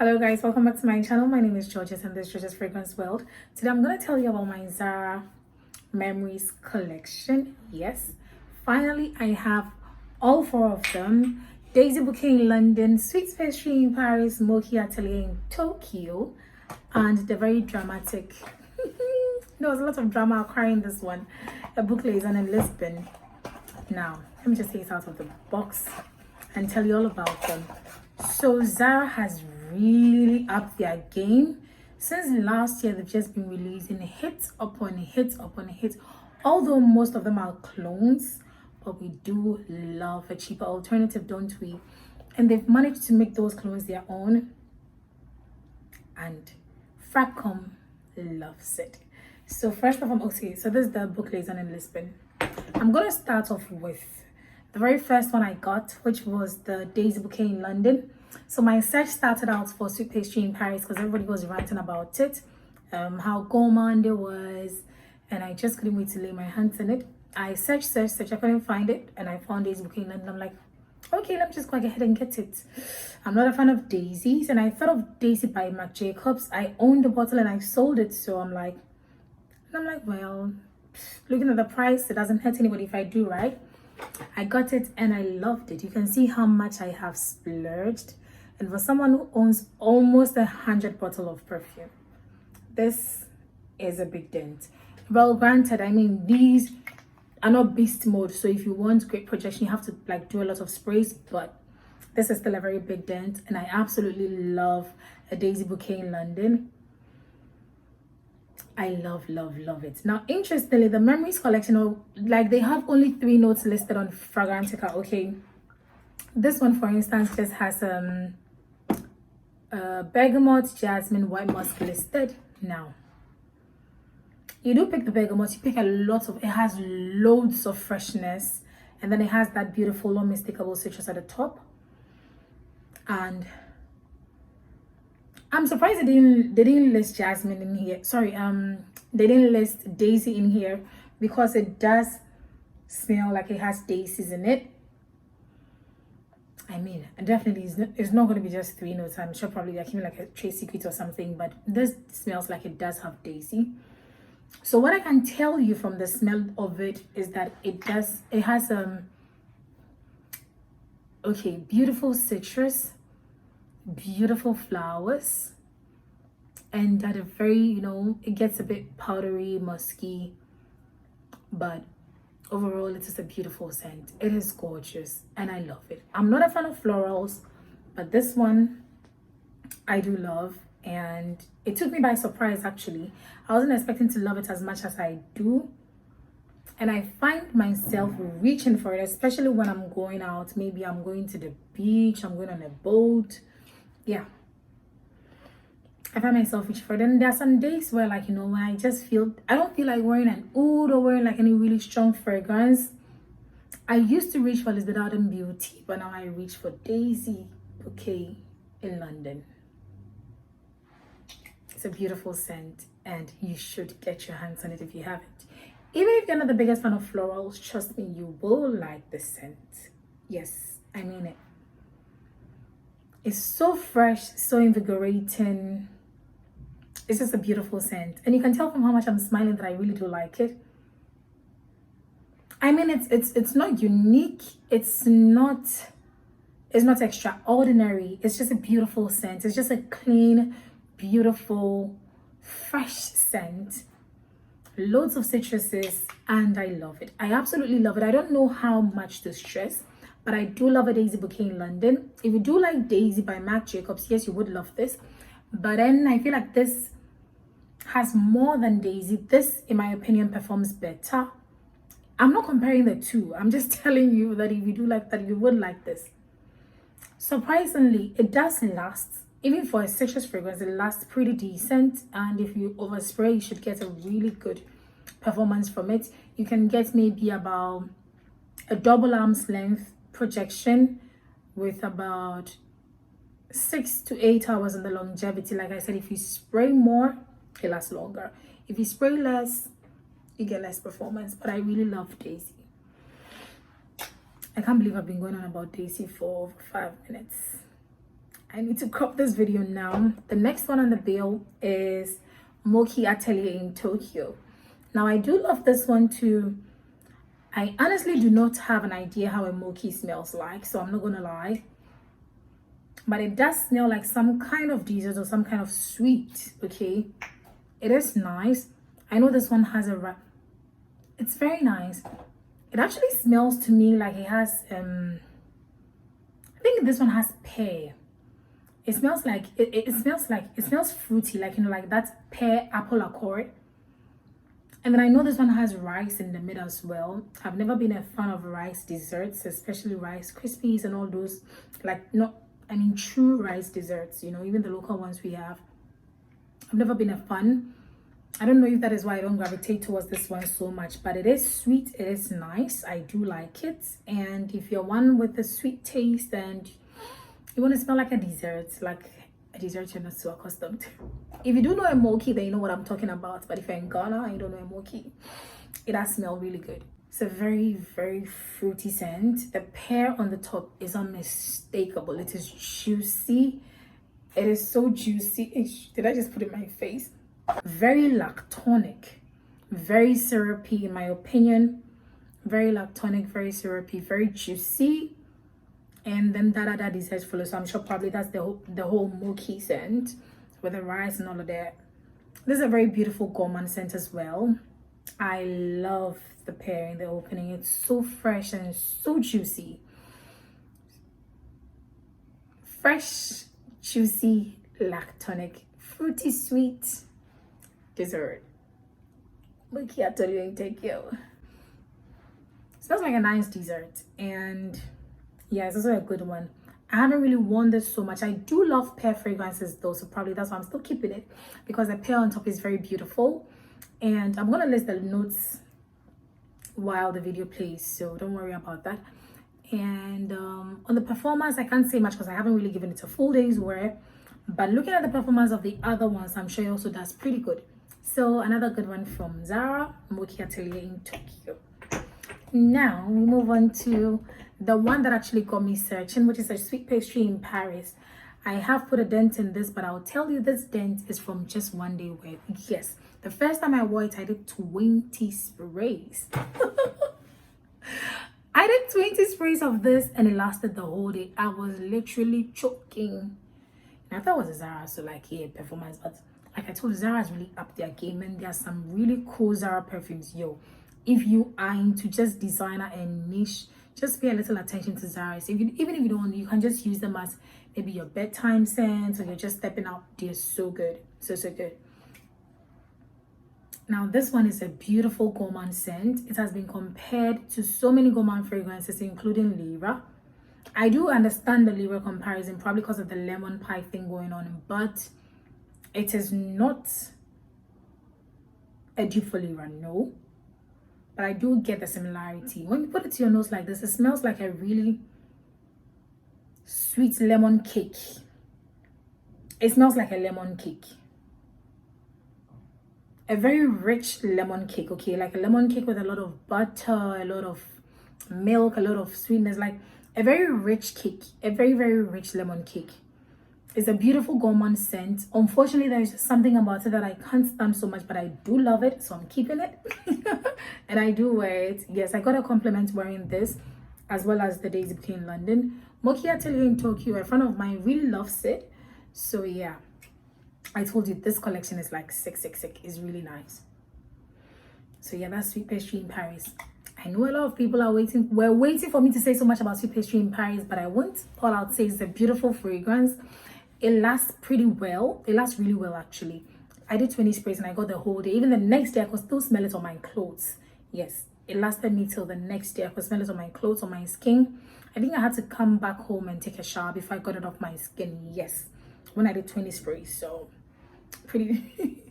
Hello guys, welcome back to my channel. My name is Georges and this is Georges Fragrance World. Today I'm going to tell you about my ZARA Memories collection. Yes, finally I have all four of them. Daisy Bouquet in London, Sweet Pastry in Paris, Mochi Atelier in Tokyo, and the very dramatic there was a lot of drama occurring in this one, a book Liaison in Lisbon. Now let me just take it out of the box and tell you all about them. So ZARA has really upped their game. Since last year, they've just been releasing hits upon hits upon hits. Although most of them are clones, but we do love a cheaper alternative, don't we? And they've managed to make those clones their own. And Fracom loves it. So first of all, okay, so this is the book Liaison in Lisbon. I'm going to start off with the very first one I got, which was the Daisy Bouquet in London. So my search started out for Sweet Pastry in Paris because everybody was ranting about it, how gourmand it was, and I just couldn't wait to lay my hands on it. I searched, I couldn't find it, and I found Daisy Bouquet in London. I'm like, okay, let me just go ahead and get it. I'm not a fan of daisies, and I thought of Daisy by Marc Jacobs. I owned the bottle and I sold it, so I'm like, well, looking at the price, it doesn't hurt anybody if I do, right? I got it and I loved it. You can see how much I have splurged. And for someone who owns almost 100 bottles of perfume, this is a big dent. Well, granted, I mean, these are not beast mode. So if you want great projection, you have to like do a lot of sprays. But this is still a very big dent. And I absolutely love a Daisy Bouquet in London. I love it. Now, interestingly, the Memories collection, like they have only 3 notes listed on Fragrantica. Okay, this one, for instance, just has bergamot, jasmine, white musk listed. Now, you do pick the bergamot, you pick a lot of, it has loads of freshness, and then it has that beautiful, unmistakable citrus at the top. And I'm surprised they didn't list jasmine in here. Sorry, they didn't list daisy in here because it does smell like it has daisies in it. I mean, definitely it's not going to be just 3 notes. I'm sure probably like even like a trade secret or something, but this smells like it does have daisy. So what I can tell you from the smell of it is that it has okay, beautiful citrus, beautiful flowers, and that a very, you know, it gets a bit powdery, musky, but overall it is a beautiful scent. It is gorgeous and I love it. I'm not a fan of florals, but this one I do love, and it took me by surprise. Actually, I wasn't expecting to love it as much as I do, and I find myself reaching for it, especially when I'm going out. Maybe I'm going to the beach, I'm going on a boat. Yeah, I find myself reaching for it. And there are some days where, like, you know, when I just feel, I don't feel like wearing an oud or wearing like any really strong fragrance. I used to reach for Lisbon Arden Beauty, but now I reach for Daisy Bouquet in London. It's a beautiful scent and you should get your hands on it if you haven't. Even if you're not the biggest fan of florals, trust me, you will like the scent. Yes, I mean it. It's so fresh, so invigorating. It's just a beautiful scent, and you can tell from how much I'm smiling that I really do like it. I mean, it's not unique, it's not extraordinary. It's just a beautiful scent. It's just a clean, beautiful, fresh scent. Loads of citruses, and I love it. I absolutely love it. I don't know how much to stress, but I do love a Daisy Bouquet in London. If you do like Daisy by Marc Jacobs, yes, you would love this. But then I feel like this has more than Daisy. This, in my opinion, performs better. I'm not comparing the two. I'm just telling you that if you do like that, you would like this. Surprisingly, it does last. Even for a citrus fragrance, it lasts pretty decent. And if you overspray, you should get a really good performance from it. You can get maybe about a double arm's length projection with about 6 to 8 hours in the longevity. Like I said, if you spray more, it lasts longer. If you spray less, you get less performance. But I really love Daisy. I can't believe I've been going on about Daisy for over 5 minutes. I need to crop this video now. The next one on the bill is Mochi Atelier in Tokyo. Now I do love this one too. I honestly do not have an idea how a mochi smells like, so I'm not gonna lie. But it does smell like some kind of dessert or some kind of sweet, okay? It is nice. I know this one has a... It's very nice. It actually smells to me like it has... I think this one has pear. It smells like... It smells fruity, like, you know, like that pear apple accord. And then I know this one has rice in the middle as well. I've never been a fan of rice desserts, especially Rice Krispies and all those, like, not, I mean, true rice desserts, you know, even the local ones we have. I've never been a fan. I don't know if that is why I don't gravitate towards this one so much, but it is sweet, it is nice. I do like it. And if you're one with a sweet taste and you want to smell like a dessert you're not so accustomed to. If you do know a mochi, then you know what I'm talking about. But if you're in Ghana and you don't know a mochi, it does smell really good. It's a very, very fruity scent. The pear on the top is unmistakable. It is juicy. It is so juicy. Did I just put it in my face? Very lactonic, very syrupy in my opinion. Very lactonic, very syrupy, very juicy. And then that dessert follow, so I'm sure probably that's the whole mochi scent with the rice and all of that. This is a very beautiful gourmand scent as well. I love the pear in the opening. It's so fresh and so juicy. Fresh, juicy, lactonic, fruity sweet dessert. Mochi Atelier in Tokyo. Smells like a nice dessert, and yeah, it's also a good one. I haven't really worn this so much. I do love pear fragrances though, so probably that's why I'm still keeping it, because the pear on top is very beautiful. And I'm gonna list the notes while the video plays, so don't worry about that. And on the performance, I can't say much because I haven't really given it a full day's wear, but looking at the performance of the other ones, I'm sure it also does pretty good. So another good one from ZARA, Mochi Atelier in Tokyo. Now we move on to the one that actually got me searching, which is a sweet pastry in Paris. I have put a dent in this, but I'll tell you this dent is from just one day wear. Yes, the first time I wore it, I did 20 sprays. I did 20 sprays of this and it lasted the whole day. I was literally choking. And I thought it was a ZARA, so like, yeah, performance. But like I told you, ZARA's really up their game, and there's some really cool ZARA perfumes. Yo, if you are into just designer and niche, just pay a little attention to ZARA. So even if you don't, you can just use them as maybe your bedtime scent, or you're just stepping out. They're so good, so good. Now this one is a beautiful gourmand scent. It has been compared to so many gourmand fragrances, including Lyra. I do understand the Lyra comparison, probably because of the lemon pie thing going on, but it is not a dupe for Lyra, no. But I do get the similarity. When you put it to your nose like this, it smells like a really sweet lemon cake. It smells like a lemon cake. A very rich lemon cake, okay? Like a lemon cake with a lot of butter, a lot of milk, a lot of sweetness. Like a very rich cake. A very, very rich lemon cake. It's a beautiful gourmand scent. Unfortunately, there's something about it that I can't stand so much, but I do love it, so I'm keeping it. And I do wear it. Yes, I got a compliment wearing this, as well as the Daisy Bouquet in London. Mochi Atelier in Tokyo, a friend of mine really loves it. So yeah, I told you this collection is like sick. It's really nice. So yeah, that's Sweet Pastry in Paris. I know a lot of people are were waiting for me to say so much about Sweet Pastry in Paris, but I won't. All I'll say is a beautiful fragrance. It lasts pretty well. It lasts really well, actually. I did 20 sprays and I got the whole day. Even the next day, I could still smell it on my clothes. Yes, it lasted me till the next day. I could smell it on my clothes, on my skin. I think I had to come back home and take a shower before I got it off my skin. Yes, when I did 20 sprays. So pretty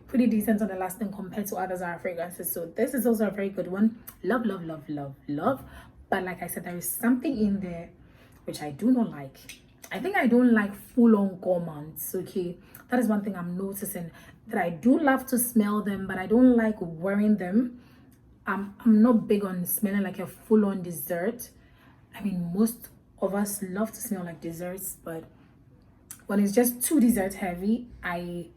pretty decent on the lasting compared to other ZARA fragrances. So this is also a very good one. Love. But like I said, there is something in there which I do not like. I think I don't like full-on gourmands, okay? That is one thing I'm noticing, that I do love to smell them, but I don't like wearing them. I'm not big on smelling like a full-on dessert. I mean, most of us love to smell like desserts, but When it's just too dessert heavy, I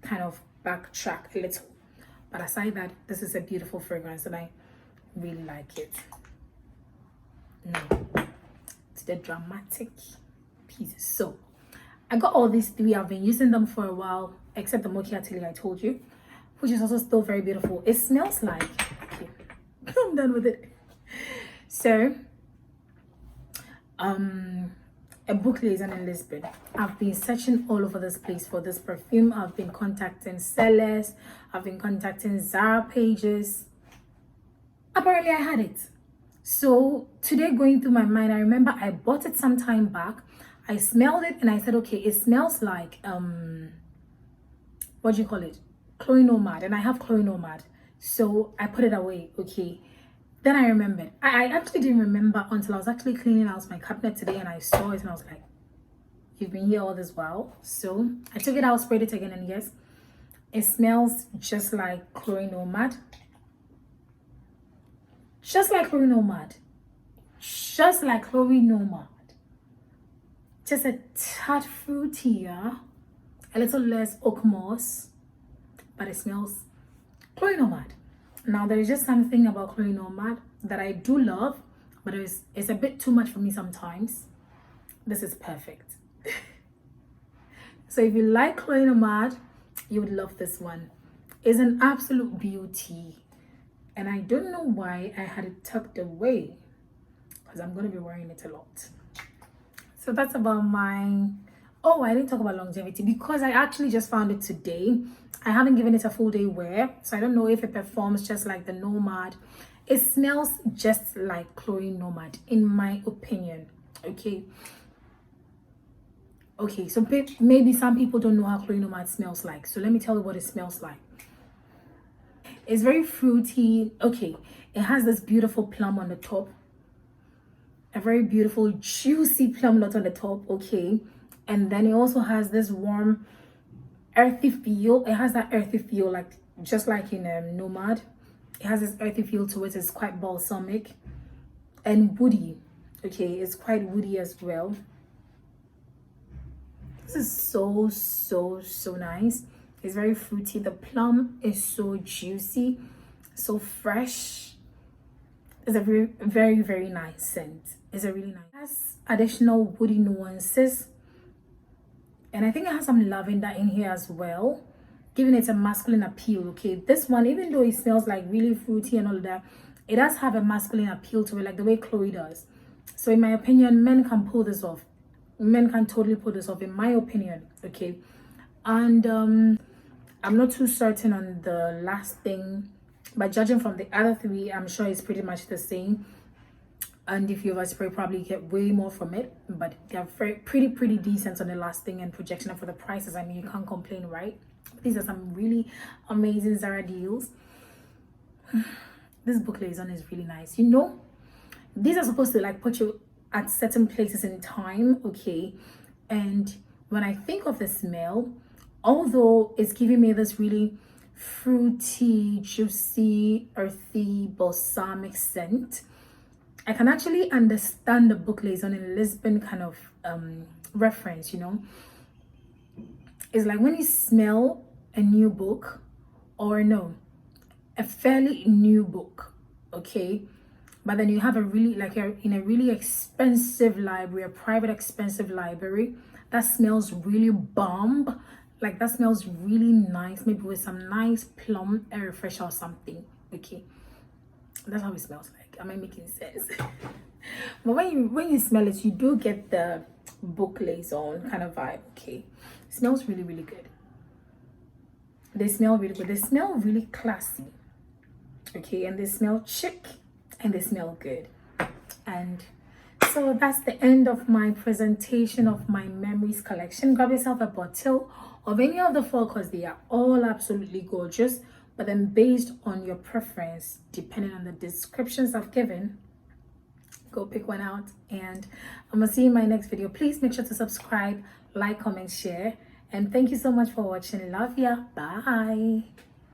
kind of backtrack a little. But aside that, this is a beautiful fragrance and I really like it. Now, to the dramatic pieces. So, I got all these three. I've been using them for a while, except the Mochi Atelier I told you, which is also still very beautiful. It smells like, okay, I'm done with it. So, a book liaison in Lisbon. I've been searching all over this place for this perfume. I've been contacting sellers. I've been contacting ZARA pages. Apparently I had it. So today, going through my mind, I remember I bought it some time back. I smelled it and I said, okay, it smells like what do you call it, chlorinomad, and I have chlorinomad, so I put it away. Okay, then I remembered. I actually didn't remember until I was actually cleaning out my cabinet today and I saw it and I was like, you've been here all this while. So I took it out, sprayed it again, and yes, it smells just like chlorinomad. Just like chlorinomad. Just like chlorinomad. Just a tad fruitier, a little less oak moss, but it smells chlorinomad. Now, there is just something about chlorinomad that I do love, but it's a bit too much for me sometimes. This is perfect. So if you like chlorinomad, you would love this one. It's an absolute beauty. And I don't know why I had it tucked away, because I'm going to be wearing it a lot. So that's about my... Oh, I didn't talk about longevity because I actually just found it today. I haven't given it a full day wear, so I don't know if it performs just like the Nomad. It smells just like chlorinomad, in my opinion. Okay, so maybe some people don't know how chlorinomad smells like. So let me tell you what it smells like. It's very fruity. Okay, it has this beautiful plum on the top. A very beautiful, juicy plum nut on the top. Okay, and then it also has this warm, earthy feel. It has that earthy feel, like just like in Nomad. It has this earthy feel to it. It's quite balsamic and woody. Okay, it's quite woody as well. This is so nice. It's very fruity. The plum is so juicy, so fresh. It's a very nice scent. It's a really nice. It has additional woody nuances, and I think it has some lavender in here as well, giving it a masculine appeal. Okay, this one, even though it smells like really fruity and all of that, it does have a masculine appeal to it, like the way Chloe does. So in my opinion, men can pull this off. Men can totally pull this off, in my opinion. Okay, and I'm not too certain on the last thing, but judging from the other three, I'm sure it's pretty much the same. And if you overspray, probably get way more from it, but they're pretty decent on the last thing, and projection. And for the prices, I mean, you can't complain, right? These are some really amazing ZARA deals. This book liaison is really nice. You know, these are supposed to like put you at certain places in time. Okay, and when I think of the smell, although it's giving me this really fruity, juicy, earthy, balsamic scent, I can actually understand the book liaison in Lisbon kind of reference. You know, it's like when you smell a new book, or no, a fairly new book, okay, but then you have a really, like, in a really expensive library, a private expensive library that smells really bomb, like that smells really nice, maybe with some nice plum air refresher or something. Okay, that's how it smells like. Am I making sense? But when you smell it, you do get the book liaison kind of vibe. Okay, it smells really good. They smell really good. They smell really classy. Okay, and they smell chic, and they smell good. And so that's the end of my presentation of my memories collection. Grab yourself a bottle of any of the four, because they are all absolutely gorgeous, but then based on your preference, depending on the descriptions I've given, go pick one out. And I'm gonna see you in my next video. Please make sure to subscribe, like, comment, share, and thank you so much for watching. Love ya. Bye.